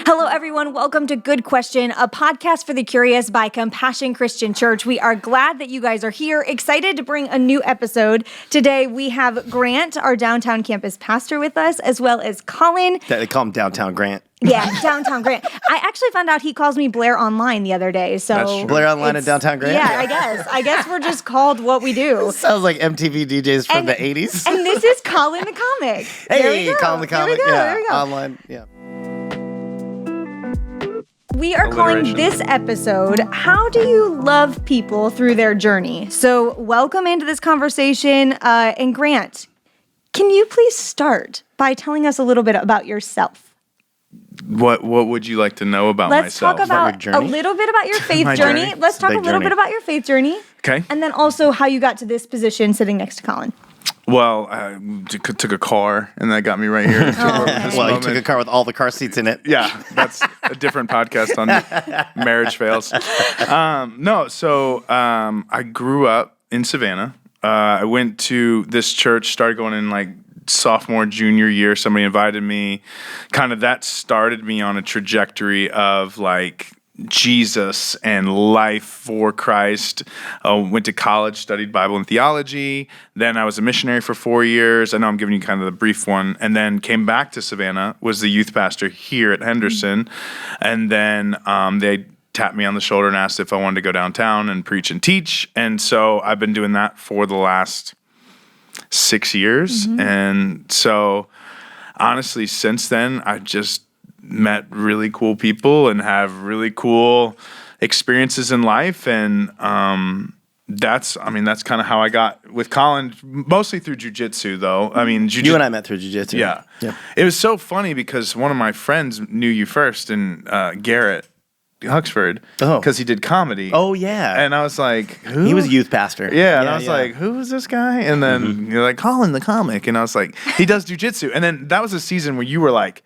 Hello, everyone. Welcome to Good Question, a podcast for the curious by Compassion Christian Church. We are glad that you guys are here, excited to bring a new episode. Today, we have Grant, our downtown campus pastor, with us, as well as Collin. They call him Downtown Grant. Yeah, Downtown Grant. I actually found out he calls me Blair Online the other day. So Blair Online and Downtown Grant? Yeah, I guess we're just called what we do. Sounds like MTV DJs from the 80s. And this is Collin the Comic. Hey, Collin the Comic. There we go. Online, yeah. We are calling this episode, How Do You Love People Through Their Journey? So welcome into this conversation. And Grant, can you please start by telling us a little bit about yourself? What would you like to know about myself? Let's talk about a little bit about your faith journey. Let's talk a little bit about your faith journey. Okay. And then also how you got to this position sitting next to Collin. Well, I took a car, and that got me right here. You took a car with all the car seats in it. Yeah, that's a different podcast on marriage fails. I grew up in Savannah. I went to this church, started going in like sophomore, junior year. Somebody invited me. Kind of that started me on a trajectory of like Jesus and life for Christ. Went to college, studied Bible and theology. Then I was a missionary for 4 years. I know I'm giving you kind of the brief one. And then came back to Savannah, was the youth pastor here at Henderson. And then they tapped me on the shoulder and asked if I wanted to go downtown and preach and teach. And so I've been doing that for the last 6 years. Mm-hmm. And so honestly, since then, I just met really cool people and have really cool experiences in life. And that's kind of how I got with Collin, mostly through Jiu-Jitsu though. I mean, you and I met through Jiu-Jitsu. Yeah. It was so funny because one of my friends knew you first, and Garrett Huxford, because he did comedy. Oh, yeah. And I was like, who? He was a youth pastor. Yeah, and I was like, who is this guy? And then you're like, Collin the Comic. And I was like, he does Jiu-Jitsu. And then that was a season where you were like,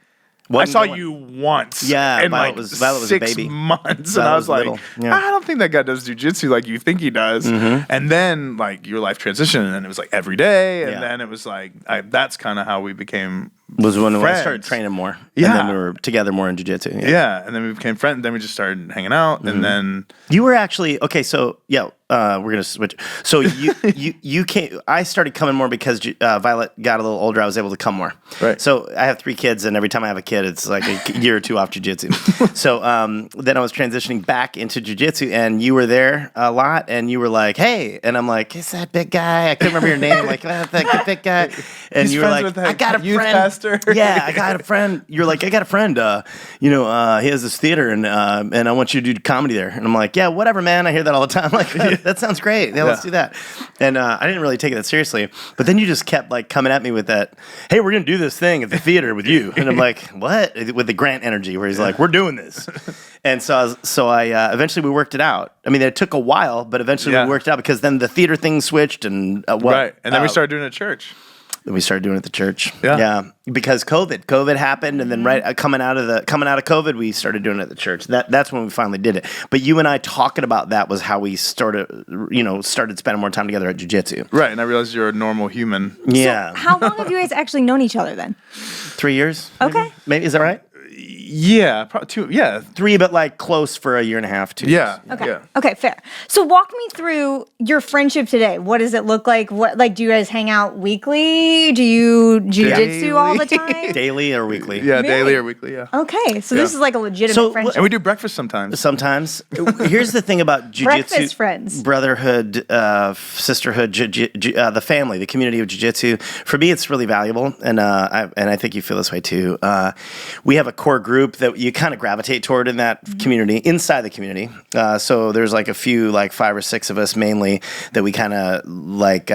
I saw you once in like was 6 months. And I was like, I don't think that guy does jiu-jitsu like you think he does. Mm-hmm. And then like your life transitioned, and it was like every day. And then it was like, that's kind of how we became was when friends. I started training more. Yeah. And then we were together more in jiu-jitsu. Yeah. And then we became friends. Then we just started hanging out. Mm-hmm. And then you were actually, okay, so we're going to switch. So you came, I started coming more because Violet got a little older. I was able to come more. Right. So I have 3 kids, and every time I have a kid, it's like a year or 2 off jiu-jitsu. So then I was transitioning back into jiu-jitsu, and you were there a lot, and you were like, hey, and I'm like, is that big guy? I couldn't remember your name. Like, that big guy. And He's you were like, I got a youth friend. Pastor. Yeah, I got a friend. You're like, I got a friend. He has this theater, and I want you to do comedy there. And I'm like, yeah, whatever, man. I hear that all the time. Like, that sounds great. Yeah, let's do that. And I didn't really take it that seriously. But then you just kept like coming at me with that, hey, we're going to do this thing at the theater with you. And I'm like, what? With the Grant energy where he's like, we're doing this. And so I eventually we worked it out. I mean, it took a while, but eventually we worked it out because then the theater thing switched and right. And then we started doing it at church. We started doing it at the church. Yeah. Because COVID happened, and then coming out of COVID, we started doing it at the church. That's when we finally did it. But you and I talking about that was how we started spending more time together at jiu-jitsu. Right, and I realized you're a normal human. Yeah. So how long have you guys actually known each other then? 3 years. Okay. Maybe is that right? Yeah, probably 2. Yeah, 3, but like close for a year and a half, 2 years. Okay. Yeah. Okay, fair. So walk me through your friendship today. What does it look like? What do you guys hang out weekly? Do you jiu-jitsu all the time? Daily or weekly? Yeah, Really? daily or weekly, yeah. Okay, so this is like a legitimate friendship. And we do breakfast sometimes. Sometimes. Here's the thing about jiu-jitsu. Breakfast friends. Brotherhood, sisterhood, the family, the community of jiu-jitsu. For me, it's really valuable, and I think you feel this way too. We have a core group that you kind of gravitate toward in that community, inside the community. So there's like a few, like 5 or 6 of us mainly that we kind of like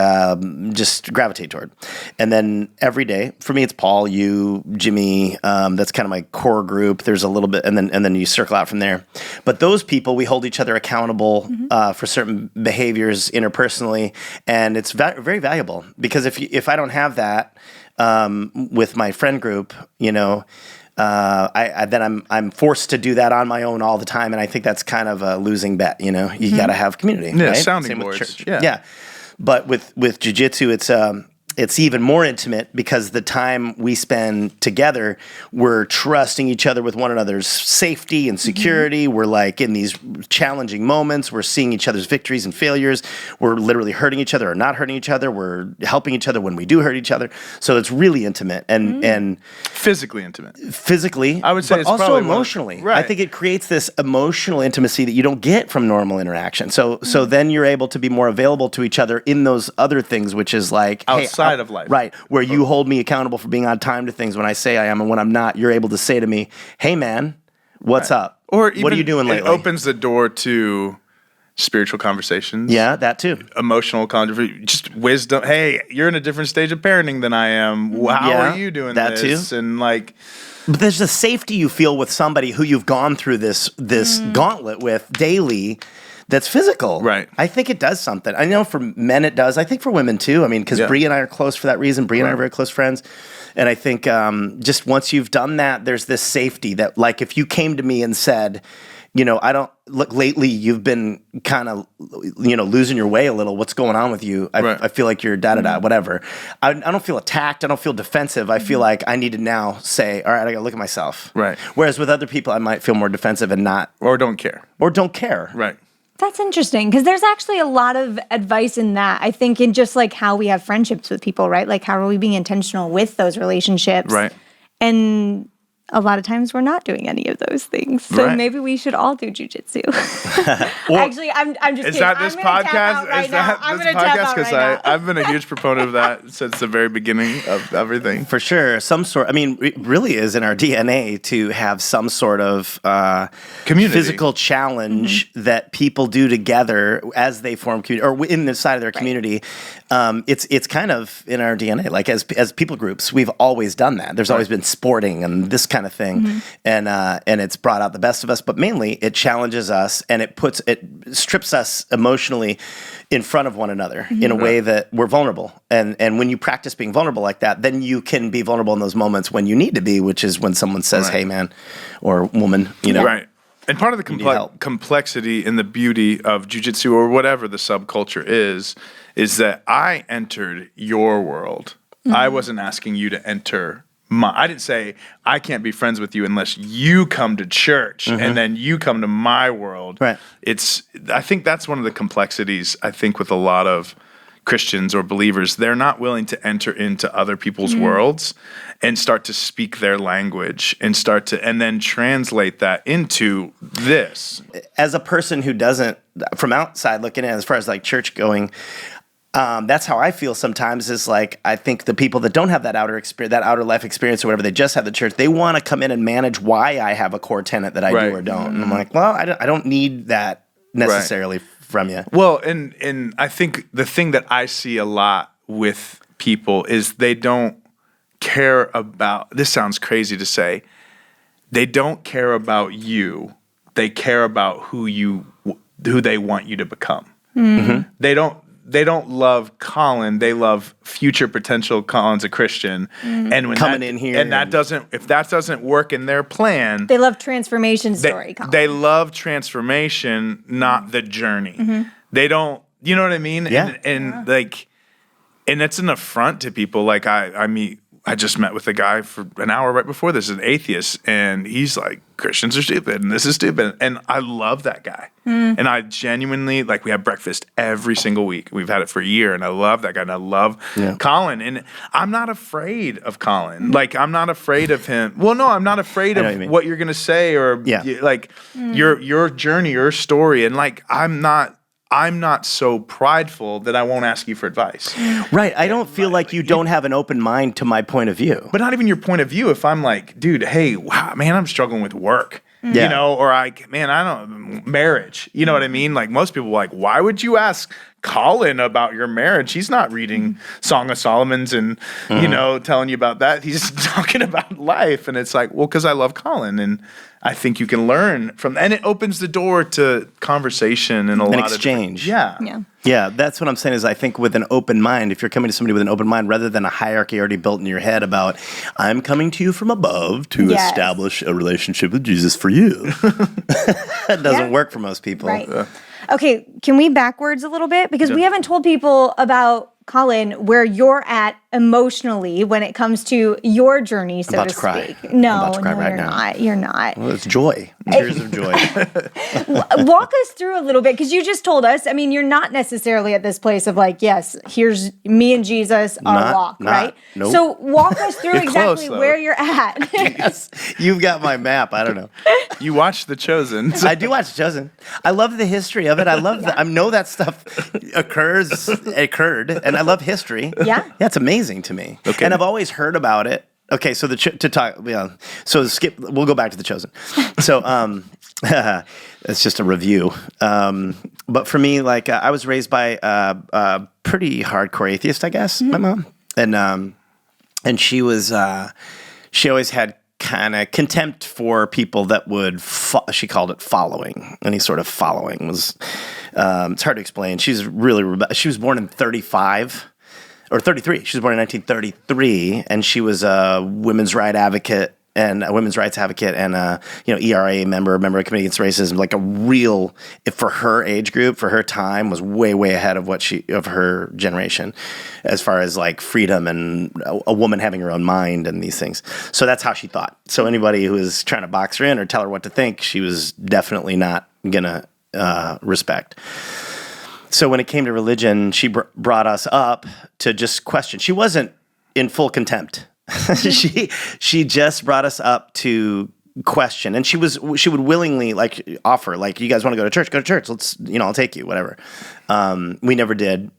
just gravitate toward. And then every day, for me, it's Paul, you, Jimmy. That's kind of my core group. There's a little bit, and then you circle out from there. But those people, we hold each other accountable for certain behaviors interpersonally, and it's very valuable because if I don't have that with my friend group, I'm forced to do that on my own all the time, and I think that's kind of a losing bet. You got to have community. Yeah, right? sounding Same boards. with church. Yeah. But with jiu-jitsu, it's it's even more intimate because the time we spend together, we're trusting each other with one another's safety and security. We're like in these challenging moments. We're seeing each other's victories and failures. We're literally hurting each other or not hurting each other. We're helping each other when we do hurt each other. So it's really intimate and physically intimate. Physically, I would say, but it's also probably emotionally. Right. I think it creates this emotional intimacy that you don't get from normal interaction. So then you're able to be more available to each other in those other things, which is like outside of life, right? Where you hold me accountable for being on time to things when I say I am, and when I'm not, you're able to say to me, "Hey, man, what's up? Or even, what are you doing lately?" It opens the door to spiritual conversations. Yeah, that too. Emotional conversation, just wisdom. Hey, you're in a different stage of parenting than I am. How are you doing that this? Too. And like, but there's the safety you feel with somebody who you've gone through this gauntlet with daily. That's physical. Right. I think it does something. I know for men it does. I think for women too. I mean, because Bree and I are close for that reason. Bree and I are very close friends. And I think just once you've done that, there's this safety that, like, if you came to me and said, I don't look lately, you've been kind of, losing your way a little. What's going on with you? I feel like you're da-da-da, whatever. I don't feel attacked. I don't feel defensive. I feel like I need to now say, all right, I got to look at myself. Right. Whereas with other people, I might feel more defensive and not. Or don't care. Right. That's interesting because there's actually a lot of advice in that. I think in just like how we have friendships with people, right? Like how are we being intentional with those relationships? Right. And a lot of times we're not doing any of those things. So maybe we should all do jiu-jitsu. Actually, I'm just Is kidding. that this podcast? I'm going to tap out because right now. I've been a huge proponent of that since the very beginning of everything. For sure. It really is in our DNA to have some sort of community, physical challenge that people do together as they form community, or in the side of their community. It's kind of in our DNA. Like as people groups, we've always done that. There's always been sporting and this kind of thing, and it's brought out the best of us. But mainly, it challenges us and it strips us emotionally in front of one another in a way that we're vulnerable. And when you practice being vulnerable like that, then you can be vulnerable in those moments when you need to be, which is when someone says, "Hey, man," or "Woman," Right. And part of the complexity and the beauty of jiu-jitsu or whatever the subculture is that I entered your world. I wasn't asking you to enter I didn't say, I can't be friends with you unless you come to church and then you come to my world. Right. I think that's one of the complexities, I think, with a lot of Christians or believers. They're not willing to enter into other people's worlds and start to speak their language and and then translate that into this. As a person who doesn't, from outside looking in, as far as like church going, that's how I feel sometimes. Is like I think the people that don't have that outer life experience or whatever, they just have the church. They want to come in and manage why I have a core tenet that I do or don't. And I'm like, well, I don't need that necessarily from you. Well, and I think the thing that I see a lot with people is they don't care about. This sounds crazy to say. They don't care about you. They care about who they want you to become. Mm-hmm. They don't love Collin. They love future potential Collin's a Christian. And when coming in here, and if that doesn't work in their plan, they love transformation story. Collin. They love transformation, not the journey. They don't. You know what I mean? Yeah. And it's an affront to people. Like I just met with a guy for an hour right before this, an atheist, and he's like, Christians are stupid, and this is stupid. And I love that guy. And I genuinely, we have breakfast every single week. We've had it for a year, and I love that guy, and I love Collin. And I'm not afraid of Collin. I'm not afraid of him. Well, no, I'm not afraid of what you're going to say or, your journey, your story. And, I'm not so prideful that I won't ask you for advice. Right. I don't feel like you don't have an open mind to my point of view. But not even your point of view. If I'm like, dude, hey, wow, man, I'm struggling with work, or marriage. You know what I mean? Like most people are like, why would you ask Collin about your marriage? He's not reading Song of Solomon's and, telling you about that. He's talking about life. And it's like, well, because I love Collin and I think you can learn from, and it opens the door to conversation and a lot exchange. of Yeah, that's what I'm saying is I think with an open mind, if you're coming to somebody with an open mind, rather than a hierarchy already built in your head about, I'm coming to you from above to establish a relationship with Jesus for you. That doesn't work for most people. Right. Okay, can we backwards a little bit? Because we haven't told people about, Collin, where you're at emotionally when it comes to your journey, so about to to cry. speak. No, I'm about to cry no, right you're now. not. You're not. Well, it's joy. Tears of joy. Walk us through a little bit, because you just told us, I mean, you're not necessarily at this place of like, yes, here's me and Jesus, our walk, right? Nope. So walk us through You're exactly close, though. where you're at. Yes, you've got my map. I don't know. You watched The Chosen. I do watch Chosen. I love the history of it. I love I know that stuff occurred, and I love history. Yeah. It's amazing to me. Okay. And I've always heard about it. Okay, so we'll go back to The Chosen. So it's just a review. But for me, like I was raised by a pretty hardcore atheist, I guess, my mom, and she was she always had kind of contempt for people that would she called it following. Any sort of following was it's hard to explain. She's really she was born in 35 or 33. She was born in 1933, and she was a women's rights advocate and ERA member of Committee Against Racism. Like a real, for her age group, for her time, was way ahead of of her generation, as far as like freedom and a woman having her own mind and these things. So that's how she thought. So anybody who was trying to box her in or tell her what to think, she was definitely not gonna respect. So when it came to religion, she brought us up to just question. She wasn't in full contempt. she just brought us up to question, and she would willingly like offer, like, you guys want to go to church? Go to church. Let's, I'll take you, whatever. We never did.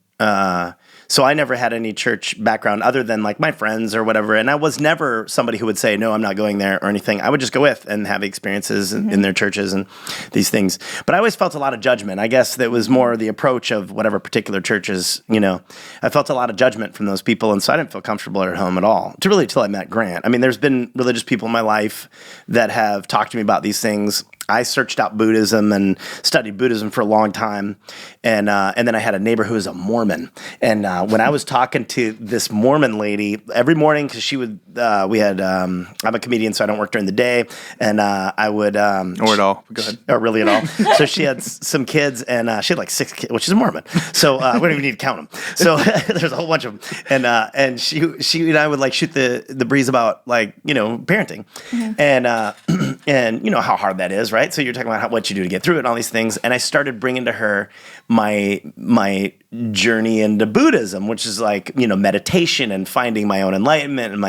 So I never had any church background other than like my friends or whatever. And I was never somebody who would say, no, I'm not going there or anything. I would just go with and have experiences in their churches and these things. But I always felt a lot of judgment. I guess that was more the approach of whatever particular churches, I felt a lot of judgment from those people. And so I didn't feel comfortable at home at all till I met Grant. I mean, there's been religious people in my life that have talked to me about these things. I searched out Buddhism and studied Buddhism for a long time, and then I had a neighbor who was a Mormon. And when I was talking to this Mormon lady every morning, because she would, I'm a comedian, so I don't work during the day, and I would Or at all. Go ahead. or really at all. So she had some kids, and she had like 6 kids, which is a Mormon. So we don't even need to count them. So there's a whole bunch of them, and she and I would like shoot the breeze about like parenting, and how hard that is, right? So you're talking about what you do to get through it and all these things. And I started bringing to her my journey into Buddhism, which is like, meditation and finding my own enlightenment and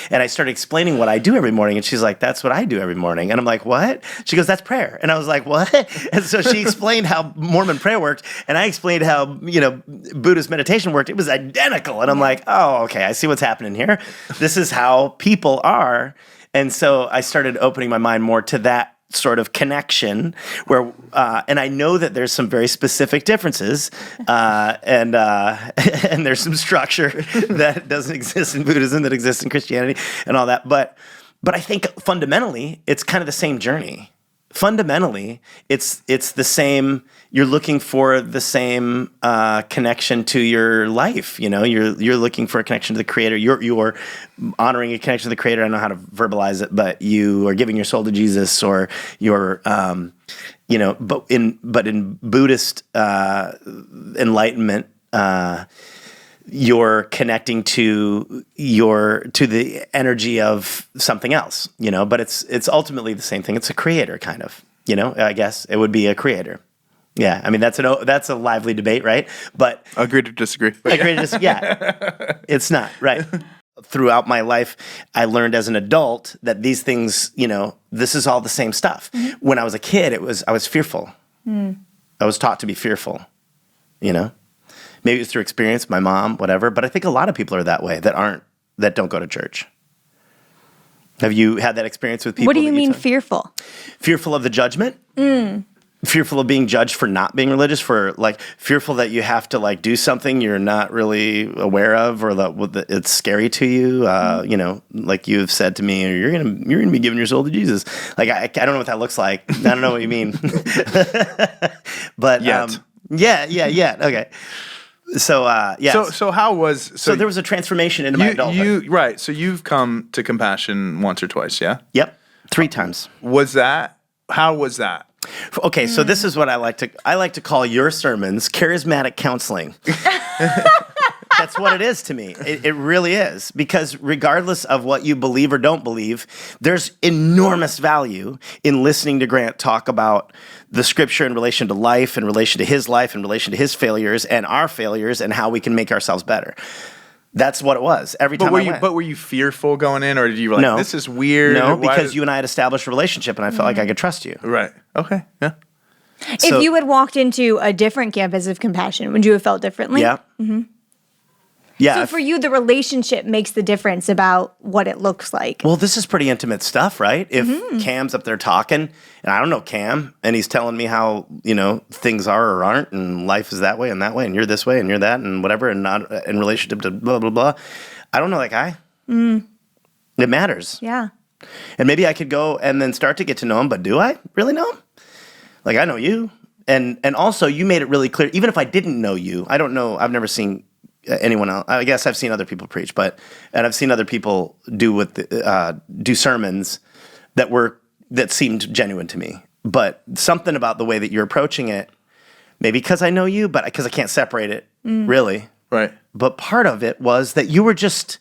and I started explaining what I do every morning. And she's like, that's what I do every morning. And I'm like, what? She goes, that's prayer. And I was like, what? And so she explained how Mormon prayer worked. And I explained how, Buddhist meditation worked. It was identical. And I'm like, oh, okay, I see what's happening here. This is how people are. And so I started opening my mind more to that sort of connection where, and I know that there's some very specific differences, and there's some structure that doesn't exist in Buddhism that exists in Christianity and all that. But I think fundamentally, it's kind of the same journey. Fundamentally, it's the same. You're looking for the same connection to your life. You're looking for a connection to the Creator. You're honoring a connection to the Creator. I don't know how to verbalize it, but you are giving your soul to Jesus, or you're, But in Buddhist enlightenment, you're connecting to the energy of something else, but it's ultimately the same thing. It's a creator kind of, I guess it would be a creator. Yeah. I mean, that's a lively debate, right? But Agree to disagree. yeah, it's not right. Throughout my life, I learned as an adult that these things, this is all the same stuff. Mm-hmm. When I was a kid, I was fearful. I was taught to be fearful, Maybe it was through experience, my mom, whatever. But I think a lot of people are that way that don't go to church. Have you had that experience with people? What do you mean fearful? Fearful of the judgment. Fearful of being judged for not being religious, for like fearful that you have to like do something you're not really aware of, or that it's scary to you. Like you've said to me, you're gonna be giving your soul to Jesus. Like I don't know what that looks like. I don't know what you mean. But Yet. Yeah. Okay. So yes. So how was so there was a transformation into my adulthood. Right. So you've come to Compassion once or twice, yeah? Yep. 3 times. How was that? Okay, so this is what I like to call your sermons charismatic counseling. That's what it is to me. It really is. Because regardless of what you believe or don't believe, there's enormous value in listening to Grant talk about the scripture in relation to life, in relation to his life, in relation to his failures and our failures, and how we can make ourselves better. That's what it was every time I went. But were you fearful going in, or did you like, this is weird? No, because you and I had established a relationship, and I felt like I could trust you. Right. Okay. Yeah. If you had walked into a different campus of Compassion, would you have felt differently? Yeah. Yeah. So for you, the relationship makes the difference about what it looks like. Well, this is pretty intimate stuff, right? If Cam's up there talking, and I don't know Cam, and he's telling me how, things are or aren't, and life is that way, and you're this way, and you're that, and whatever, and not in relationship to blah, blah, blah. I don't know that guy. It matters. Yeah. And maybe I could go and then start to get to know him, but do I really know him? Like, I know you. And also, you made it really clear, even if I didn't know you, I don't know, I've never seen anyone else. I guess I've seen other people preach, and I've seen other people do sermons that seemed genuine to me. But something about the way that you're approaching it, maybe because I know you, but because I can't separate it, really. Right. But part of it was that you were just,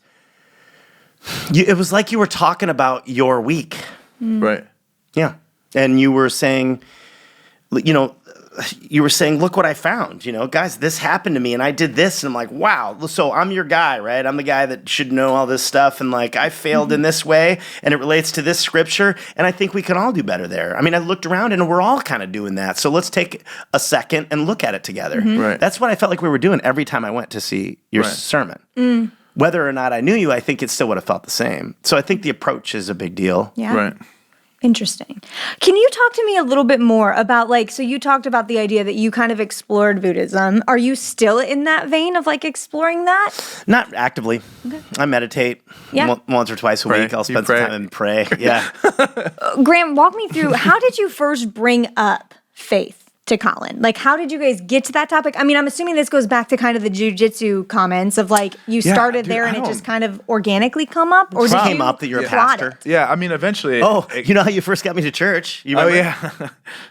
it was like you were talking about your week. Right. Yeah. And you were saying, look what I found, guys, this happened to me and I did this. And I'm like, wow. So I'm your guy, right? I'm the guy that should know all this stuff. And like, I failed in this way and it relates to this scripture. And I think we can all do better there. I mean, I looked around and we're all kind of doing that. So let's take a second and look at it together. Right. That's what I felt like we were doing every time I went to see your sermon. Whether or not I knew you, I think it still would have felt the same. So I think the approach is a big deal. Yeah. Right. Interesting. Can you talk to me a little bit more about so you talked about the idea that you kind of explored Buddhism. Are you still in that vein of exploring that? Not actively. Okay. I meditate once or twice a week. I'll spend some time and pray. Yeah. Graham, walk me through, how did you first bring up faith to Collin? How did you guys get to that topic? I mean, I'm assuming this goes back to kind of the Jiu-Jitsu comments of you started there and it just kind of organically come up? Or it came up that you're a pastor? Yeah, I mean, eventually. You know how you first got me to church? You remember? Oh, yeah.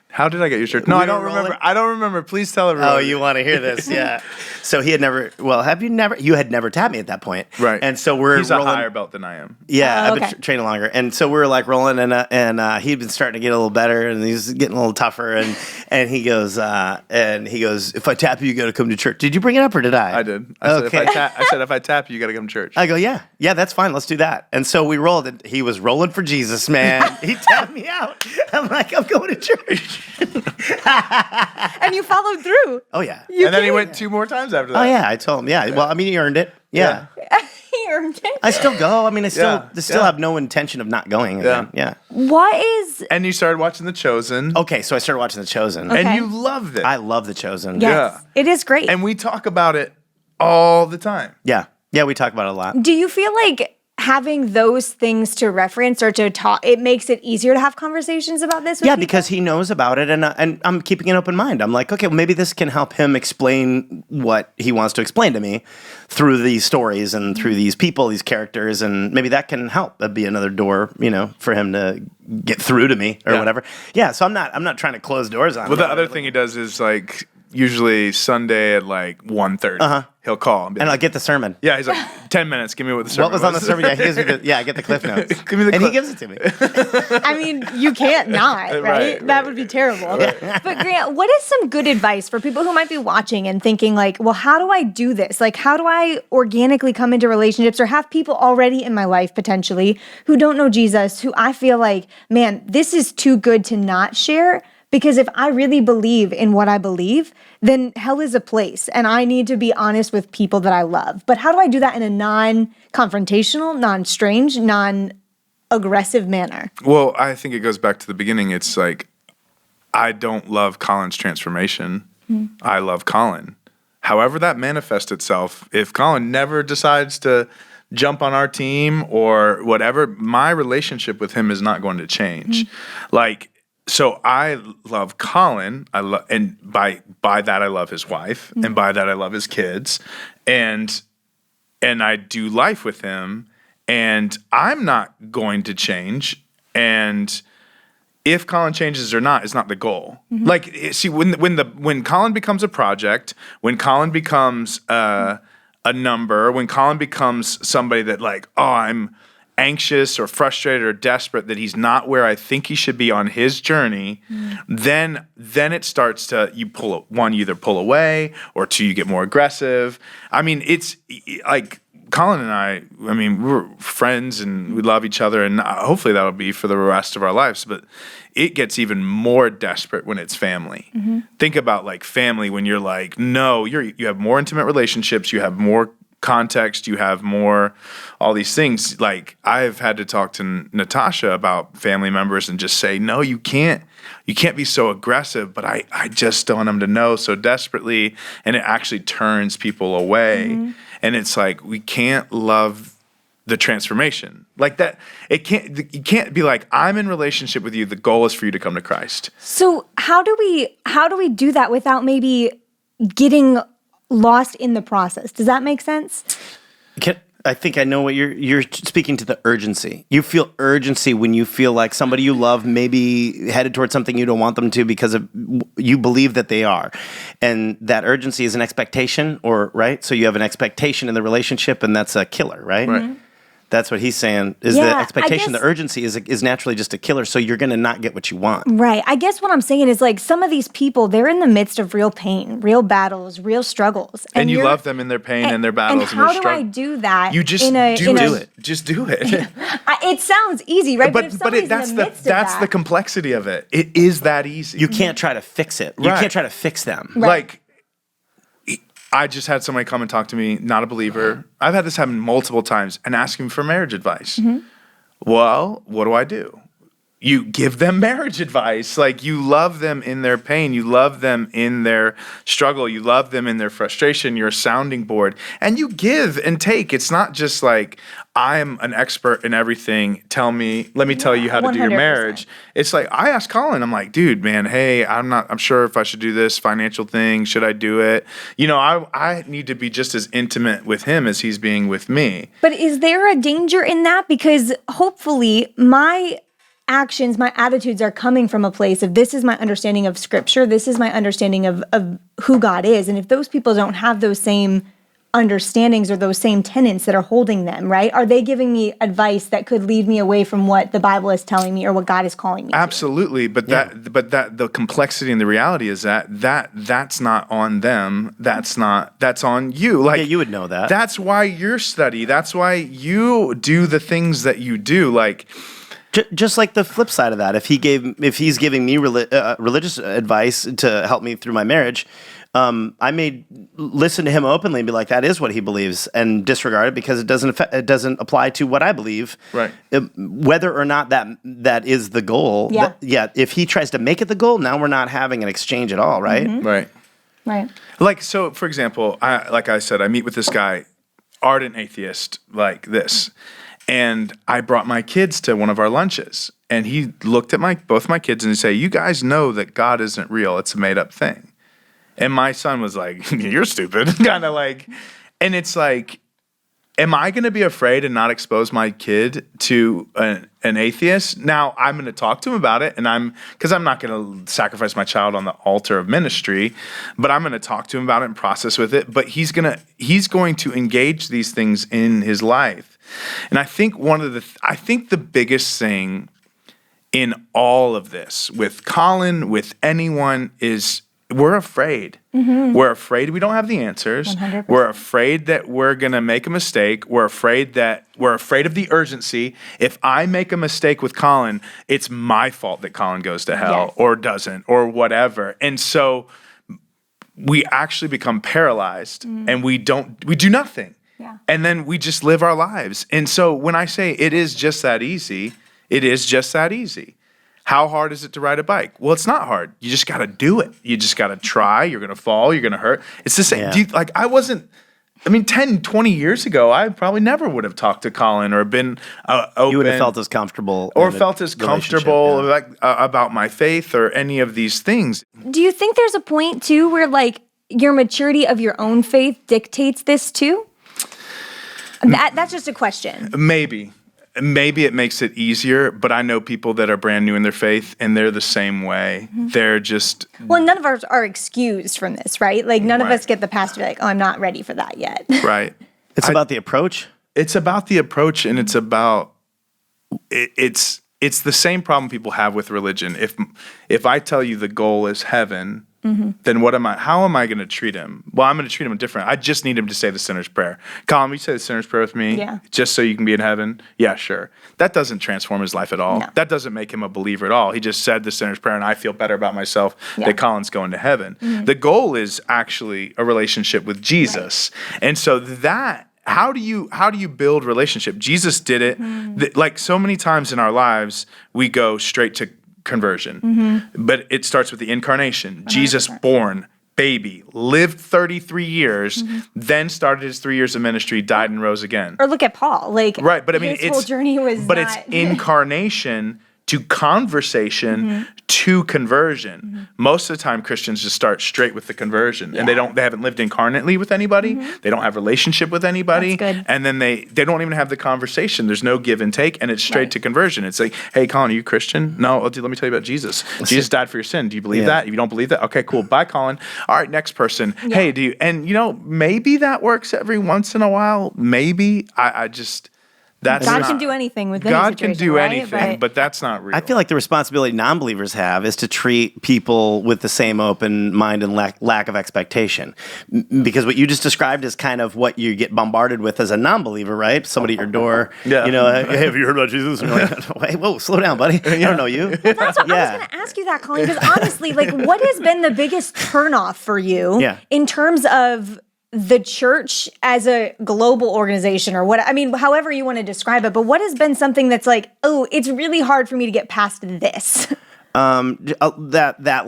How did I get you to church? No, I don't remember. I don't remember. Please tell everyone. Oh, you want to hear this? Yeah. So he had never, you had never tapped me at that point. Right. And so he's rolling. He's a higher belt than I am. Yeah, I've been training longer. And so we were rolling and he'd been starting to get a little better and he was getting a little tougher. And he goes, if I tap you, you got to come to church. Did you bring it up or did I? I did. I said, if I tap you, you got to come to church. I go, yeah, that's fine. Let's do that. And so we rolled and he was rolling for Jesus, man. He tapped me out. I'm like, I'm going to church. And you followed through. Oh, yeah. And then he went 2 more times after that. Oh, yeah. I told him. Yeah. Well, I mean, he earned it. Yeah. He earned it. I still go. I mean, I still have no intention of not going again. Yeah. What is... And you started watching The Chosen. Okay, so I started watching The Chosen. Okay. And you loved it. I love The Chosen. Yes. Yeah. It is great. And we talk about it all the time. Yeah. Yeah, we talk about it a lot. Do you feel like having those things to reference or to talk, it makes it easier to have conversations about this with people? Because he knows about it, and I'm keeping an open mind. I'm like, okay, well, maybe this can help him explain what he wants to explain to me through these stories and through these people, these characters, and maybe that can help. That'd be another door, for him to get through to me or whatever. Yeah, so I'm not trying to close doors on him. Well, the other thing he does is usually Sunday at 1:30. He'll call and I'll get the sermon. Yeah, he's like, 10 minutes. Give me what the sermon was. What was on the sermon? Yeah, he gives me I get the cliff notes. Give me the and he gives it to me. I mean, you can't not, right? That would be terrible. Right. But Grant, what is some good advice for people who might be watching and thinking well, how do I do this? How do I organically come into relationships or have people already in my life potentially who don't know Jesus, who I feel man, this is too good to not share? Because if I really believe in what I believe, then hell is a place, and I need to be honest with people that I love. But how do I do that in a non-confrontational, non-strange, non-aggressive manner? Well, I think it goes back to the beginning. It's I don't love Collin's transformation. I love Collin. However that manifests itself, if Collin never decides to jump on our team or whatever, my relationship with him is not going to change. So I love Collin. And by that I love his wife, and by that I love his kids, and I do life with him. And I'm not going to change. And if Collin changes or not is not the goal. See, when Collin becomes a project, when Collin becomes a a number, when Collin becomes somebody that like, oh, I'm anxious or frustrated or desperate that he's not where I think he should be on his journey, then it starts to, you either pull away, or two, you get more aggressive. I mean, it's like Collin and I mean, we're friends and we love each other, and hopefully that'll be for the rest of our lives, but it gets even more desperate when it's family. Think about like family when you're like, no, you have more intimate relationships, you have more context, you have more all these things. Like I've had to talk to Natasha about family members and just say, no, you can't be so aggressive, but I just don't want them to know so desperately, and it actually turns people away. And it's like, we can't love the transformation like that. You can't be like, I'm in relationship with you, the goal is for you to come to Christ. So how do we do that without maybe getting lost in the process? Does that make sense? I think I know what you're speaking to, the urgency. You feel urgency when you feel like somebody you love may be headed towards something you don't want them to because of you believe that they are. And that urgency is an expectation, right? So you have an expectation in the relationship, and that's a killer, right? Right. That's what he's saying, is the expectation, the urgency is naturally just a killer, so you're going to not get what you want. Right. I guess what I'm saying is like some of these people, they're in the midst of real pain, real battles, real struggles. And you love them in their pain and their battles and their struggles. How do I do that? You just do it. Just do it. It sounds easy, right? But if that's the complexity of it. It is that easy. You can't try to fix it. You can't try to fix them. Right. Like, I just had somebody come and talk to me, not a believer. I've had this happen multiple times, and ask me for marriage advice. Well, what do I do? You give them marriage advice. Like, you love them in their pain. You love them in their struggle. You love them in their frustration. You're a sounding board. And you give and take. It's not just like, I'm an expert in everything. Let me tell you how to do your marriage. It's like, I asked Collin, I'm like, dude, man, hey, I'm sure if I should do this financial thing, should I do it? You know, I need to be just as intimate with him as he's being with me. But is there a danger in that? Because hopefully my actions, my attitudes are coming from a place of, this is my understanding of Scripture, this is my understanding of who God is. And if those people don't have those same understandings or those same tenets that are holding them, right? Are they giving me advice that could lead me away from what the Bible is telling me or what God is calling me Absolutely. to? But the complexity and the reality is that's not on them. That's on you. Like, you would know that. That's why you're study. That's why you do the things that you do. Like, just like the flip side of that, if he's giving me religious advice to help me through my marriage, I may listen to him openly and be like, that is what he believes, and disregard it because it doesn't apply to what I believe. Right. Whether or not that is the goal. Yeah. If he tries to make it the goal, now we're not having an exchange at all, right? Right. Right. Like, so for example, like I said, I meet with this guy, ardent atheist, like this. And I brought my kids to one of our lunches, and he looked at both my kids and he said, you guys know that God isn't real. It's a made up thing. And my son was like, you're stupid, kind of like, and it's like, am I going to be afraid and not expose my kid to an atheist? Now, I'm going to talk to him about it, because I'm not going to sacrifice my child on the altar of ministry, but I'm going to talk to him about it and process with it. But he's going to engage these things in his life. And I think the biggest thing in all of this with Collin, with anyone, is we're afraid. We're afraid we don't have the answers. 100%. We're afraid that we're going to make a mistake. We're afraid of the urgency. If I make a mistake with Collin, it's my fault that Collin goes to hell or doesn't or whatever. And so we actually become paralyzed and we do nothing. Yeah. And then we just live our lives. And so when I say it is just that easy, it is just that easy. How hard is it to ride a bike? Well, it's not hard. You just got to do it. You just got to try. You're going to fall. You're going to hurt. It's the same. Yeah. 10, 20 years ago, I probably never would have talked to Collin or been open. You would have felt as comfortable. About my faith or any of these things. Do you think there's a point, too, where, like, your maturity of your own faith dictates this, too? That's just a question. Maybe. maybe it makes it easier, but I know people that are brand new in their faith, and they're the same way. They're just... Well, none of us are excused from this, right? Like, none of us get the pass to be like, oh, I'm not ready for that yet. Right. It's about the approach. It's about the approach, and it's about... It's the same problem people have with religion. If I tell you the goal is heaven... then how am I going to treat him? Well, I'm going to treat him different. I just need him to say the sinner's prayer. Collin, will you say the sinner's prayer with me? Yeah. Just so you can be in heaven? Yeah, sure. That doesn't transform his life at all. No. That doesn't make him a believer at all. He just said the sinner's prayer, and I feel better about myself that Collin's going to heaven. The goal is actually a relationship with Jesus. Right. And so how do you build relationship? Jesus did it. Like so many times in our lives, we go straight to conversion. But it starts with the incarnation. 100%. Jesus born, baby, lived 33 years, then started his 3 years of ministry, died and rose again. Or look at Paul. Like, right, but I mean, his whole journey was it's incarnation to conversation to conversion. Most of the time, Christians just start straight with the conversion, and they haven't lived incarnately with anybody. They don't have relationship with anybody, and then they don't even have the conversation. There's no give and take, and it's straight to conversion. It's like, hey, Collin, are you Christian? No, let me tell you about Jesus. Jesus died for your sin. Do you believe that? If you don't believe that, okay, cool. Bye, Collin. All right, next person. Hey, do you? And maybe that works every once in a while. Maybe I just. God can do anything within God a situation, can do right? anything, but that's not real. I feel like the responsibility non-believers have is to treat people with the same open mind and lack of expectation. Because what you just described is kind of what you get bombarded with as a non-believer, right? Somebody at your door, hey, have you heard about Jesus? And you're like, hey, whoa, slow down, buddy. I don't know you. Well, that's what I was going to ask you that, Collin, because honestly, like, what has been the biggest turnoff for you in terms of the church as a global organization, or however you want to describe it, but what has been something that's like, oh, it's really hard for me to get past this? That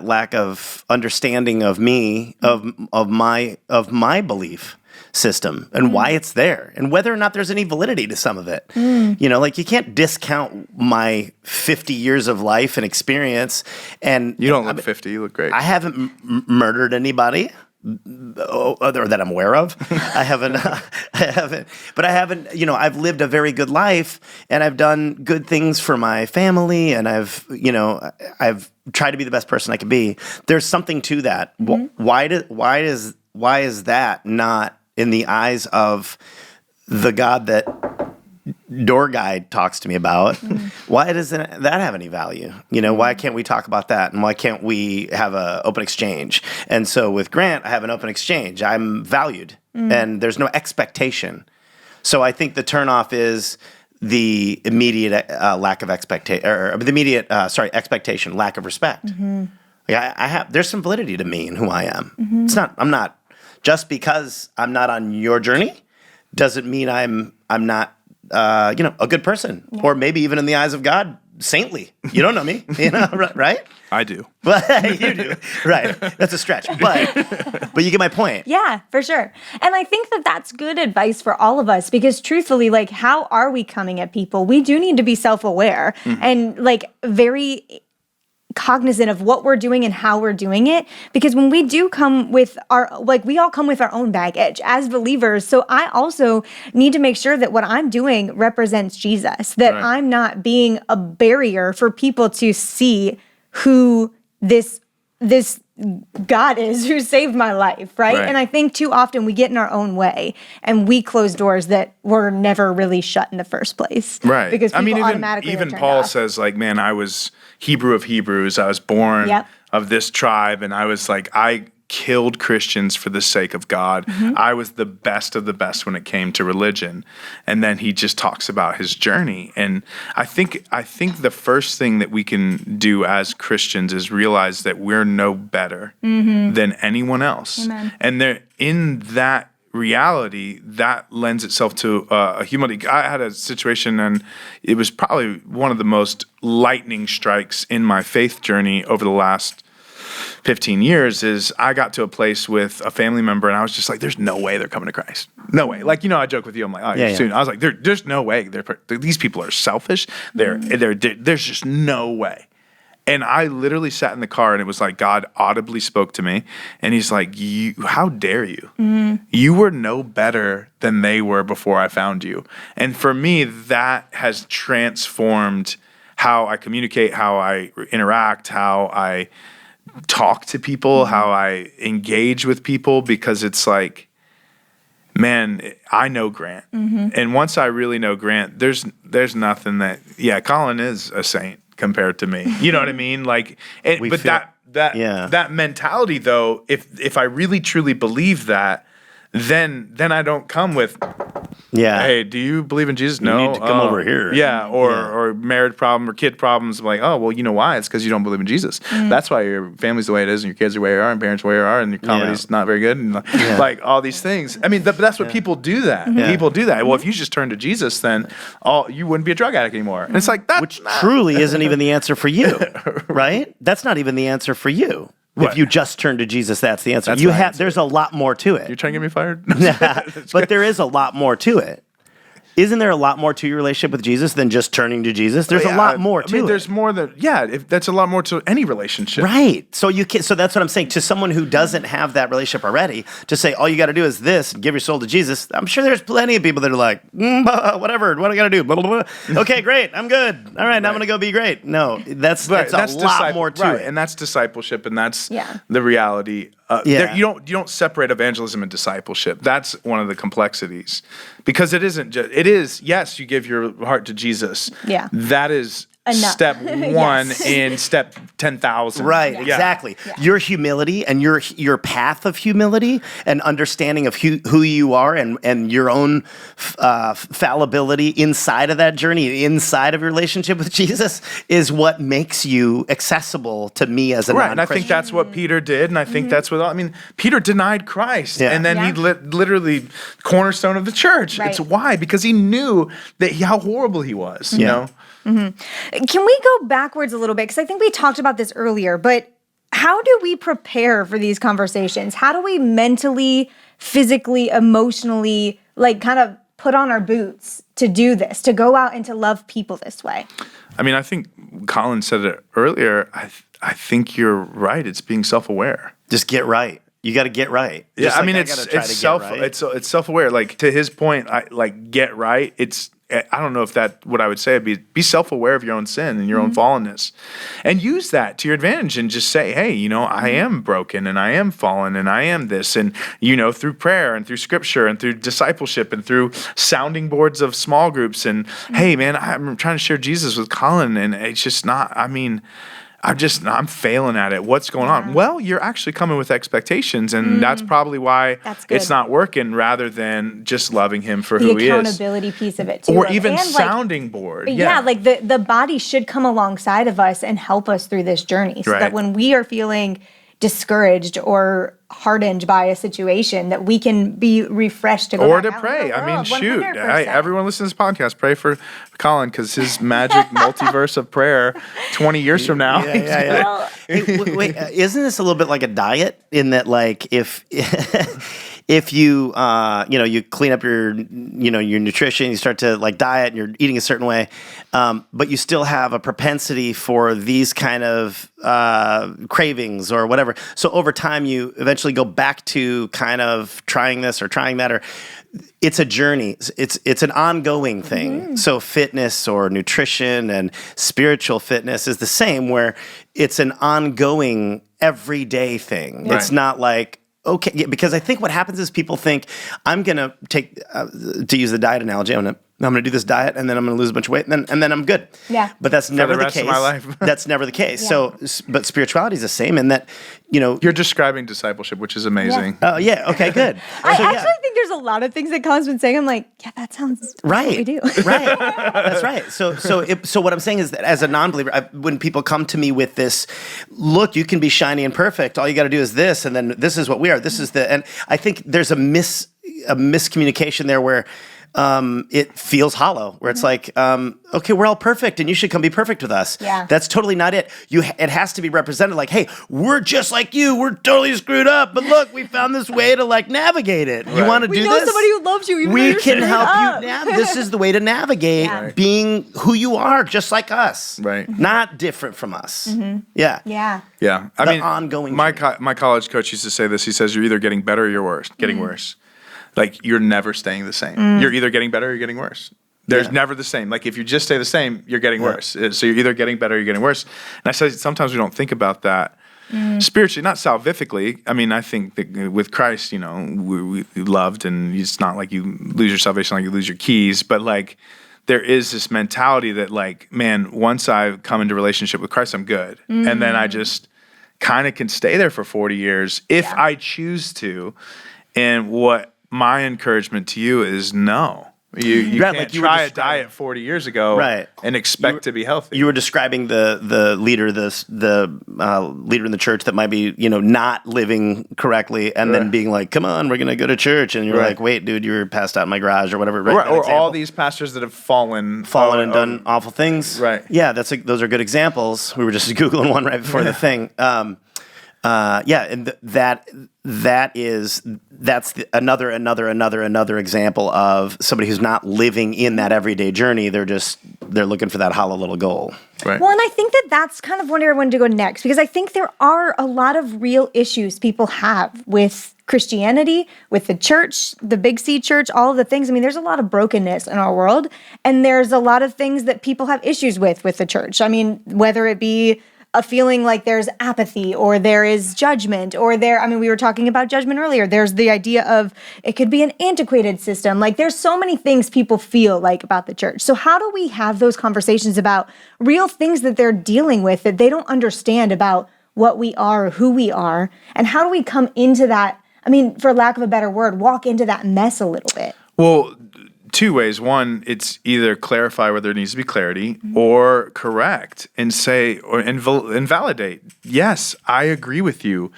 lack of understanding of me, of my belief system and why it's there and whether or not there's any validity to some of it. Like you can't discount my 50 years of life and experience. And you don't look 50, you look great. I haven't murdered anybody other that I'm aware of. I haven't, but I haven't, I've lived a very good life and I've done good things for my family and I've tried to be the best person I can be. There's something to that. Why is that not in the eyes of the God that Door Guide talks to me about? Why doesn't that have any value? Why can't we talk about that? And why can't we have an open exchange? And so with Grant, I have an open exchange. I'm valued and there's no expectation. So I think the turnoff is the immediate lack of expectation, or the immediate, expectation, lack of respect. There's some validity to me and who I am. I'm not, just because I'm not on your journey doesn't mean I'm not, a good person, or maybe even in the eyes of God, saintly. You don't know me, right? I do. But you do, right? That's a stretch, but you get my point. Yeah, for sure. And I think that's good advice for all of us, because truthfully, like, how are we coming at people? We do need to be self-aware and very cognizant of what we're doing and how we're doing it, because when we do come with we all come with our own baggage as believers. So I also need to make sure that what I'm doing represents Jesus, that I'm not being a barrier for people to see who this God is who saved my life, right? And I think too often we get in our own way and we close doors that were never really shut in the first place. Right. Because people automatically even Paul says, like, man, I was Hebrew of Hebrews. I was born of this tribe. And I was like, I killed Christians for the sake of God. I was the best of the best when it came to religion. And then he just talks about his journey. And I think the first thing that we can do as Christians is realize that we're no better than anyone else. Amen. And in that reality, that lends itself to a humility. I had a situation, and it was probably one of the most lightning strikes in my faith journey over the last 15 years. Is I got to a place with a family member, and I was just like, there's no way they're coming to Christ. No way. Like, I joke with you. I'm like, oh, you're soon. I was like, there's no way. These people are selfish. There's just no way. And I literally sat in the car, and it was like God audibly spoke to me, and he's like, how dare you? You were no better than they were before I found you. And for me, that has transformed how I communicate, how I interact, how I talk to people, how I engage with people, because it's like, man, I know Grant. And once I really know Grant, there's nothing that, Collin is a saint compared to me. You know what I mean? Like, that mentality though, if I really truly believe that, then I don't come with, hey, do you believe in Jesus? No. You need to come over here. Or marriage problem or kid problems. I'm like, oh, well, you know why? It's because you don't believe in Jesus. That's why your family's the way it is, and your kids are the way they are, and parents the way they are, and your comedy's not very good, and like all these things. I mean, that's what people do that. People do that. Well, if you just turn to Jesus, then you wouldn't be a drug addict anymore. And it's like that. Which truly isn't even the answer for you, right? That's not even the answer for you. What? If you just turn to Jesus, that's the answer. There's a lot more to it. You're trying to get me fired? But there is a lot more to it. Isn't there a lot more to your relationship with Jesus than just turning to Jesus? There's a lot more to it. There's more than, that's a lot more to any relationship. Right. So so that's what I'm saying. To someone who doesn't have that relationship already, to say, all you got to do is this, and give your soul to Jesus, I'm sure there's plenty of people that are like, whatever, what do I got to do? Blah, blah, blah. Okay, great, I'm good. All right, now I'm going to go be great. No, that's a lot more to it. And that's discipleship, and that's the reality. You don't separate evangelism and discipleship. That's one of the complexities, because it isn't just. It is, yes, you give your heart to Jesus. Yeah, that is step one in step 10,000. Right, exactly. Yeah. Your humility and your path of humility and understanding of who you are and your own fallibility inside of that journey, inside of your relationship with Jesus, is what makes you accessible to me as a non-Christian. And I think that's what Peter did, and I think that's what, Peter denied Christ, and then he literally cornerstone of the church. Right. It's why? Because he knew how horrible he was, you know? Can we go backwards a little bit? Because I think we talked about this earlier, but how do we prepare for these conversations? How do we mentally, physically, emotionally, kind of put on our boots to do this, to go out and to love people this way? I think Collin said it earlier. I think you're right. It's being self-aware. Just get right. You got to get right. Yeah, it's self-aware. Like, to his point, get right. I don't know if what I would say would be self-aware of your own sin and your own fallenness, and use that to your advantage, and just say, hey, I am broken, and I am fallen, and I am this, and through prayer and through scripture and through discipleship and through sounding boards of small groups, and hey, man, I'm trying to share Jesus with Collin, and it's just not, I'm failing at it. What's going on? Well, you're actually coming with expectations, and that's probably why it's not working, rather than just loving him for who he is. The accountability piece of it, too. Or even sounding board. The body should come alongside of us and help us through this journey, so that when we are feeling discouraged or hardened by a situation, that we can be refreshed to go or to pray. Shoot. Everyone listening to this podcast, pray for Collin, because his magic multiverse of prayer 20 years from now. Well, wait, isn't this a little bit like a diet, in that, like, if you you clean up your your nutrition, you start to diet, and you're eating a certain way, but you still have a propensity for these kind of cravings or whatever. So over time, you eventually go back to kind of trying this or trying that, or it's a journey. It's an ongoing thing. So fitness or nutrition and spiritual fitness is the same, where it's an ongoing, everyday thing. Right. It's not like, okay, because I think what happens is people think, I'm going to take, to use the diet analogy, I'm going to do this diet, and then I'm going to lose a bunch of weight, and then I'm good. Yeah. But that's never the case. For the rest of my life. That's never the case. Yeah. So, but spirituality is the same, in that, You're describing discipleship, which is amazing. Oh, yeah. Okay, good. I actually think there's a lot of things that Collin's been saying. I'm like, that sounds right. What we do. Right. That's right. So what I'm saying is that, as a non-believer, when people come to me with this, look, you can be shiny and perfect. All you got to do is this, and then this is what we are. This is and I think there's a miscommunication there, where it feels hollow, where it's like, okay, we're all perfect and you should come be perfect with us. Yeah. That's totally not it. It has to be represented like, hey, we're just like you. We're totally screwed up, but look, we found this way to like navigate it. You want to do this? We know somebody who loves you. Even We though can you're help screwed you. up. This is the way to navigate being who you are, just like us. Right. Not different from us. Yeah. Yeah. Yeah. I The mean, ongoing my journey. my college coach used to say this. He says, you're either getting better or you're worse. Getting worse. Like, you're never staying the same. You're either getting better or you're getting worse. There's never the same. Like, if you just stay the same, you're getting worse. So you're either getting better or you're getting worse. And I say sometimes we don't think about that spiritually, not salvifically. I mean, I think that with Christ, you know, we loved, and it's not like you lose your salvation like you lose your keys, but like there is this mentality that like, man, once I come into relationship with Christ, I'm good. And then I just kind of can stay there for 40 years if I choose to. And what my encouragement to you is no. You Right, can't like you were try a describing- diet 40 years ago and expect to be healthy. You were describing the leader, the leader in the church that might be, you know, not living correctly, and then being like, "Come on, we're gonna go to church," and you're like, "Wait, dude, you were passed out in my garage or whatever." Right? Or all these pastors that have fallen and done awful things. Right. Yeah, those are good example. We were just Googling one right before the thing. And that's another example of somebody who's not living in that everyday journey. They're looking for that hollow little goal. Right. Well, and I think that's kind of where I wanted to go next, because I think there are a lot of real issues people have with Christianity, with the church, the Big C church, all of the things. I mean, there's a lot of brokenness in our world, and there's a lot of things that people have issues with the church. I mean, whether it be a feeling like there's apathy, or there is judgment, or we were talking about judgment earlier. There's the idea of it could be an antiquated system. Like, there's so many things people feel like about the church. So how do we have those conversations about real things that they're dealing with that they don't understand about what we are, or who we are, and how do we come into that, I mean, for lack of a better word, walk into that mess a little bit? Well, two ways. One, it's either clarify where there needs to be clarity, or correct and say, or invalidate. Yes, I agree with you.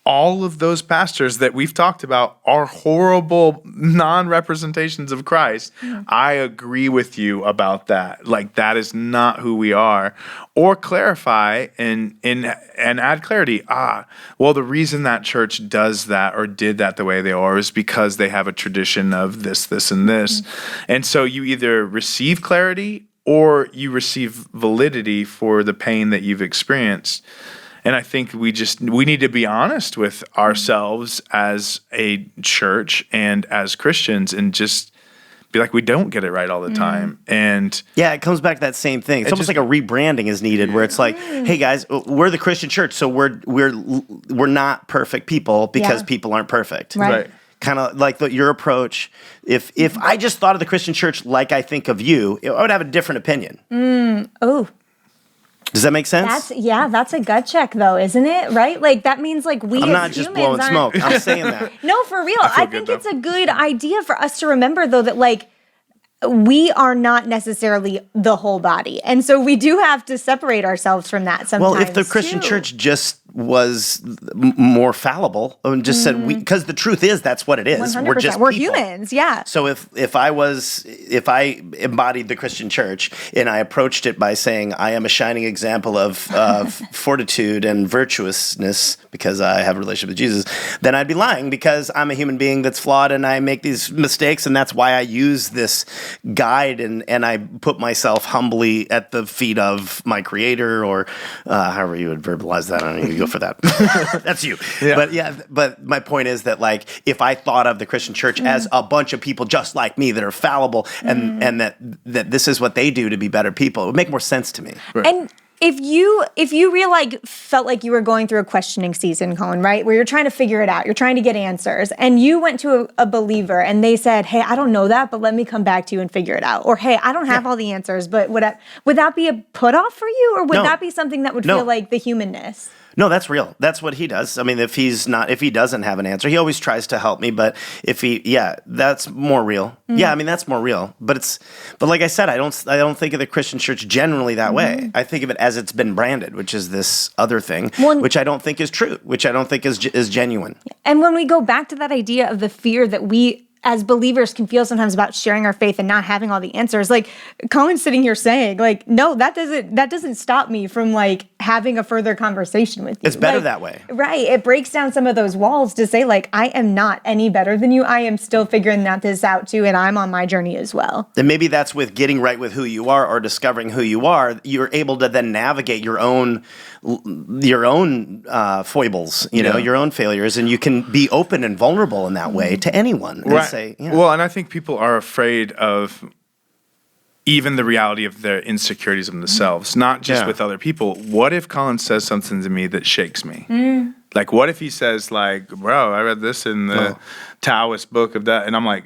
All of those pastors that we've talked about are horrible non-representations of Christ. I agree with you about that. Like, that is not who we are. Or clarify and add clarity. Well, the reason that church does that or did that the way they are is because they have a tradition of this, this, and this. And so you either receive clarity or you receive validity for the pain that you've experienced. And I think we need to be honest with ourselves as a church and as Christians, and just be like, we don't get it right all the time. And yeah, it comes back to that same thing. It's almost like a rebranding is needed, where it's like, hey guys, we're the Christian church, so we're not perfect people because people aren't perfect. Right. Kind of like your approach. If I just thought of the Christian church like I think of you, I would have a different opinion. Oh. Does that make sense? That's a gut check, though, isn't it? Right? Like, that means like we I'm as not just humans blowing aren't- smoke. I'm saying that. No, for real. I think good, it's a good idea for us to remember, though, that like we are not necessarily the whole body. And so we do have to separate ourselves from that sometimes. Well, if the Christian church just was more fallible and just said, because the truth is that's what it is. 100%. We're just We're people. humans, yeah. So if I embodied the Christian church and I approached it by saying I am a shining example of fortitude and virtuousness because I have a relationship with Jesus, then I'd be lying, because I'm a human being that's flawed and I make these mistakes, and that's why I use this guide and I put myself humbly at the feet of my Creator, or however you would verbalize that. I don't even go for that. That's you. Yeah. But my point is that, like, if I thought of the Christian church as a bunch of people just like me that are fallible, and that this is what they do to be better people, it would make more sense to me. Right. And if you felt like you were going through a questioning season, Collin, right, where you're trying to figure it out, you're trying to get answers, and you went to a believer and they said, hey, I don't know that, but let me come back to you and figure it out. Or, hey, I don't have all the answers, but would that be a put off for you? Or would that be something that would feel like the humanness? No, that's real. That's what he does. I mean, if he doesn't have an answer, he always tries to help me. But that's more real. Yeah, I mean, that's more real. But like I said, I don't think of the Christian church generally that way. I think of it as it's been branded, which is this other thing, which I don't think is true, which I don't think is genuine. And when we go back to that idea of the fear that we as believers can feel sometimes about sharing our faith and not having all the answers. Like Collin's sitting here saying, like, no, that doesn't stop me from like having a further conversation with you. It's better like, that way. Right. It breaks down some of those walls to say, like, I am not any better than you. I am still figuring this out too, and I'm on my journey as well. And maybe that's with getting right with who you are or discovering who you are. You're able to then navigate your own foibles, your own failures, and you can be open and vulnerable in that way to anyone. Right. Say, Well, and I think people are afraid of even the reality of their insecurities of themselves, not just with other people. What if Collin says something to me that shakes me? Like, what if he says, like, bro, I read this in the Taoist book of that, and I'm like,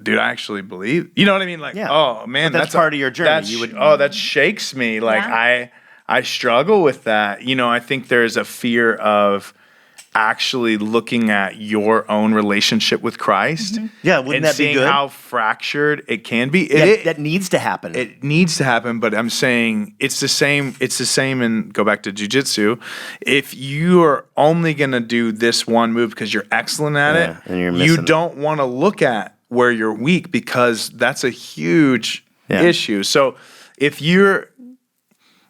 dude, I actually believe. You know what I mean? Like, oh man, that's part of your journey. That shakes me. Like, I struggle with that. I think there's a fear of actually looking at your own relationship with Christ. Yeah, wouldn't that be seeing good? how fractured it can be. That needs to happen. It needs to happen, but I'm saying it's the same. It's the same. And go back to jiu-jitsu. If you are only going to do this one move because you're excellent at it, and you don't want to look at where you're weak, because that's a huge issue. So if you're,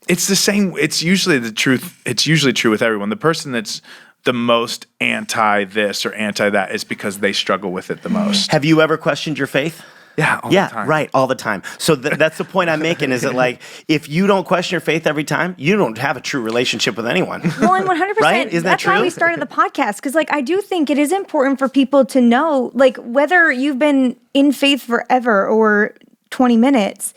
it's the same. It's usually the truth. It's usually true with everyone. The person that's the most anti this or anti that is because they struggle with it the most. Have you ever questioned your faith? Yeah, all the time. Right, all the time. So that's the point I'm making, is that like, if you don't question your faith every time, you don't have a true relationship with anyone. Well, and 100%, right? Isn't that that's true? why we started the podcast, because like I do think it is important for people to know, like, whether you've been in faith forever or 20 minutes,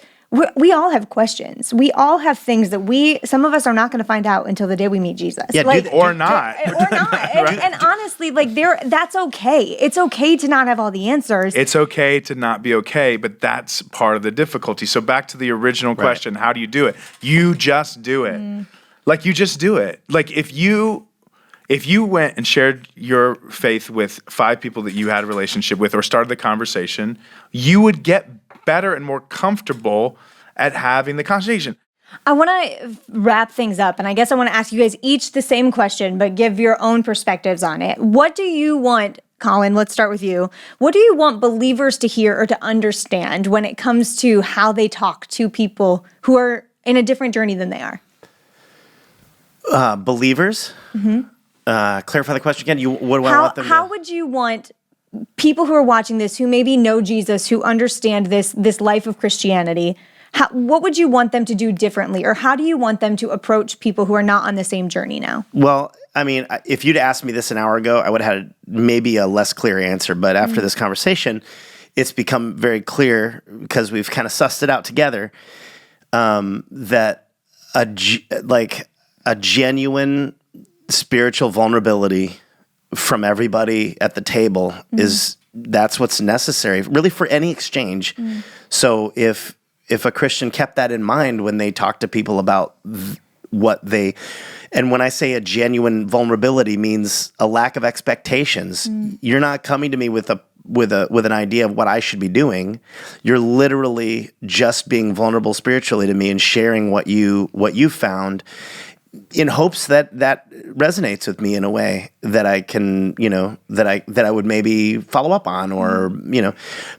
we all have questions. We all have things that some of us are not going to find out until the day we meet Jesus. Yeah, like, or not. And honestly, like, that's okay. It's okay to not have all the answers. It's okay to not be okay, but that's part of the difficulty. So back to the original question, how do you do it? You just do it. Like, you just do it. Like, if you went and shared your faith with 5 people that you had a relationship with, or started the conversation, you would get better and more comfortable at having the conversation. I want to wrap things up, and I guess I want to ask you guys each the same question, but give your own perspectives on it. What do you want, Collin, let's start with you. What do you want believers to hear or to understand when it comes to how they talk to people who are in a different journey than they are? Believers? Clarify the question again. What do I want them to... How would you want people who are watching this, who maybe know Jesus, who understand this life of Christianity, what would you want them to do differently? Or how do you want them to approach people who are not on the same journey now? Well, I mean, if you'd asked me this an hour ago, I would have had maybe a less clear answer. But after this conversation, it's become very clear, because we've kind of sussed it out together, that a genuine spiritual vulnerability from everybody at the table that's what's necessary, really, for any exchange. So if a Christian kept that in mind when they talk to people about and when I say a genuine vulnerability, means a lack of expectations. You're not coming to me with an idea of what I should be doing. You're literally just being vulnerable spiritually to me and sharing what you found, in hopes that resonates with me in a way that I can, that I would maybe follow up on, or,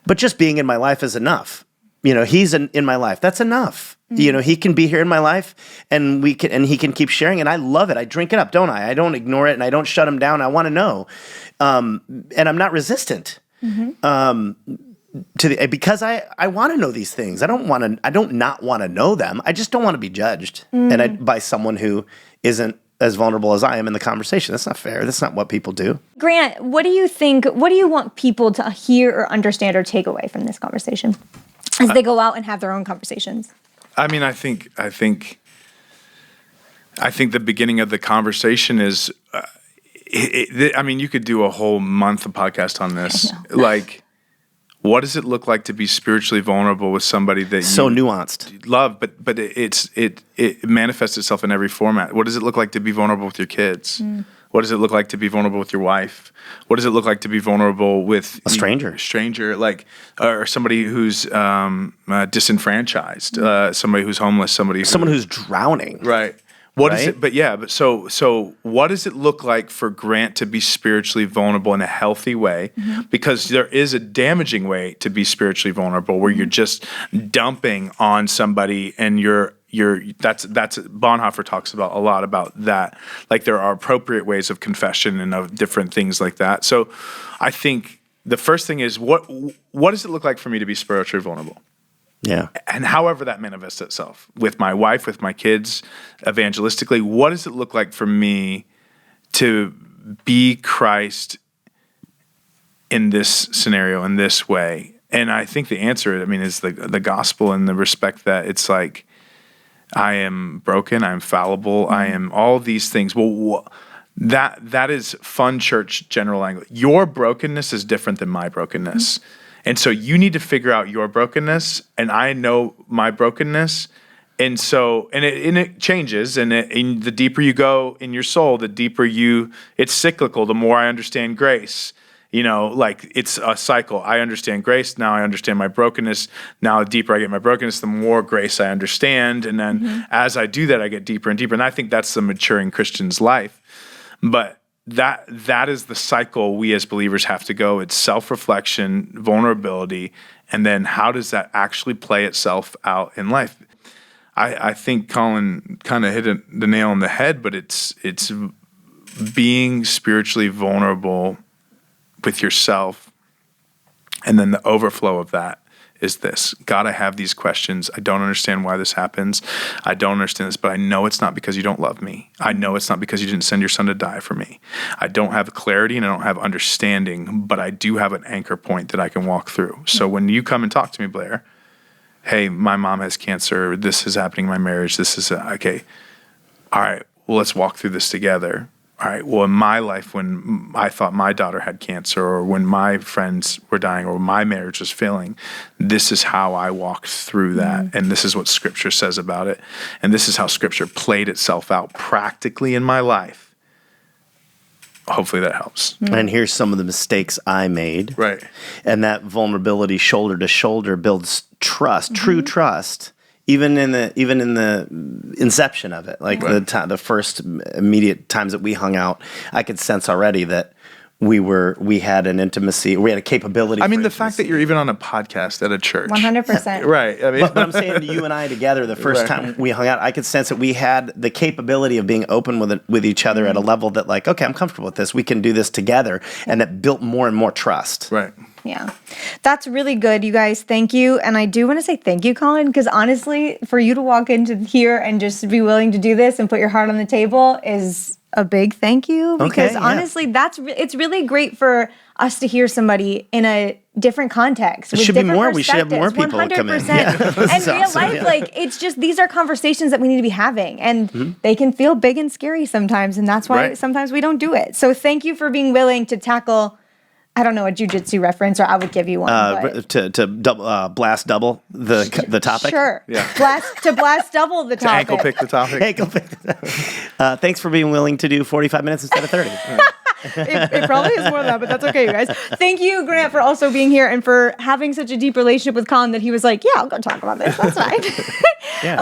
but just being in my life is enough. He's in my life. That's enough. He can be here in my life, and he can keep sharing, and I love it. I drink it up, don't I? I don't ignore it, and I don't shut him down. I want to know. And I'm not resistant. Because I want to know these things. I don't not want to know them. I just don't want to be judged by someone who isn't as vulnerable as I am in the conversation. That's not fair. That's not what people do. Grant, what do you think? What do you want people to hear or understand or take away from this conversation as they go out and have their own conversations? I mean, I think the beginning of the conversation is. You could do a whole month of podcast on this. Like, what does it look like to be spiritually vulnerable with somebody that so nuanced love, but it manifests itself in every format? What does it look like to be vulnerable with your kids? What does it look like to be vulnerable with your wife? What does it look like to be vulnerable with a stranger, or somebody who's disenfranchised, somebody who's homeless, someone who's drowning? Right. What is right? it? But yeah, but so what does it look like for Grant to be spiritually vulnerable in a healthy way? Because there is a damaging way to be spiritually vulnerable where you're just dumping on somebody and that's Bonhoeffer talks about a lot about that. Like there are appropriate ways of confession and of different things like that. So I think the first thing is what does it look like for me to be spiritually vulnerable? Yeah. And however that manifests itself with my wife, with my kids, evangelistically, what does it look like for me to be Christ in this scenario, in this way? And I think the answer, is the gospel in the respect that it's like, I am broken, I'm fallible, I am all these things. Well, that is fun church general language. Your brokenness is different than my brokenness. And so you need to figure out your brokenness, and I know my brokenness. And so, it changes, and the deeper you go in your soul, the deeper it's cyclical, the more I understand grace. Like it's a cycle. I understand grace, now I understand my brokenness. Now the deeper I get my brokenness, the more grace I understand. And then as I do that, I get deeper and deeper. And I think that's the maturing Christian's life. But that is the cycle we as believers have to go. It's self-reflection, vulnerability, and then how does that actually play itself out in life? I think Collin kind of hit the nail on the head, but it's being spiritually vulnerable with yourself, and then the overflow of that is this. God, I have these questions. I don't understand why this happens. I don't understand this, but I know it's not because you don't love me. I know it's not because you didn't send your son to die for me. I don't have clarity and I don't have understanding, but I do have an anchor point that I can walk through. So when you come and talk to me, Blair, hey, my mom has cancer. This is happening in my marriage. This is, okay. All right, well, let's walk through this together. All right, well, in my life, when I thought my daughter had cancer or when my friends were dying or my marriage was failing, this is how I walked through that. And this is what Scripture says about it. And this is how Scripture played itself out practically in my life. Hopefully that helps. And here's some of the mistakes I made. Right. And that vulnerability shoulder to shoulder builds trust, true trust. Even in the inception of it, like the first immediate times that we hung out, I could sense already that we had an intimacy, we had a capability. The fact that you're even on a podcast at a church, 100%, right? But I'm saying you and I together, the first time we hung out, I could sense that we had the capability of being open with each other at a level that, like, okay, I'm comfortable with this. We can do this together, and that built more and more trust. Right. Yeah, that's really good, you guys. Thank you. And I do want to say thank you, Collin, because honestly, for you to walk into here and just be willing to do this and put your heart on the table is a big thank you. Because honestly, it's really great for us to hear somebody in a different context. It should be more. We should have more people 100%. come in. Yeah. And real life, like, it's just, these are conversations that we need to be having. And they can feel big and scary sometimes. And that's why sometimes we don't do it. So thank you for being willing to tackle, I don't know, a jiu-jitsu reference, or I would give you one. To blast double the topic. Sure. Yeah. Blast double the topic. Ankle pick the topic. Ankle pick the topic. Thanks for being willing to do 45 minutes instead of 30. It probably is more than that, but that's okay, you guys. Thank you, Grant, for also being here and for having such a deep relationship with Collin that he was like, yeah, I'll go talk about this. That's fine.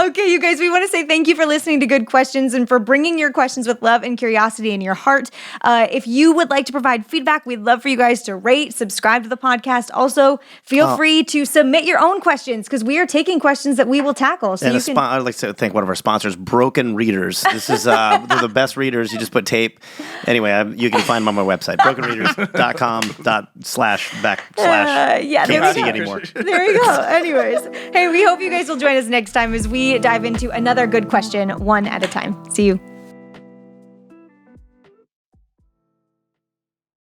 Okay, you guys, we want to say thank you for listening to Good Questions and for bringing your questions with love and curiosity in your heart. If you would like to provide feedback, we'd love for you guys to rate, subscribe to the podcast. Also, feel free to submit your own questions because we are taking questions that we will tackle. So I'd like to thank one of our sponsors, Broken Readers. This is they're the best readers. You just put tape. Anyway, you can find them on my website, brokenreaders.com/. Yeah, can't see anymore. There you go. Anyways, hey, we hope you guys will join us next time as we dive into another good question, one at a time. See you.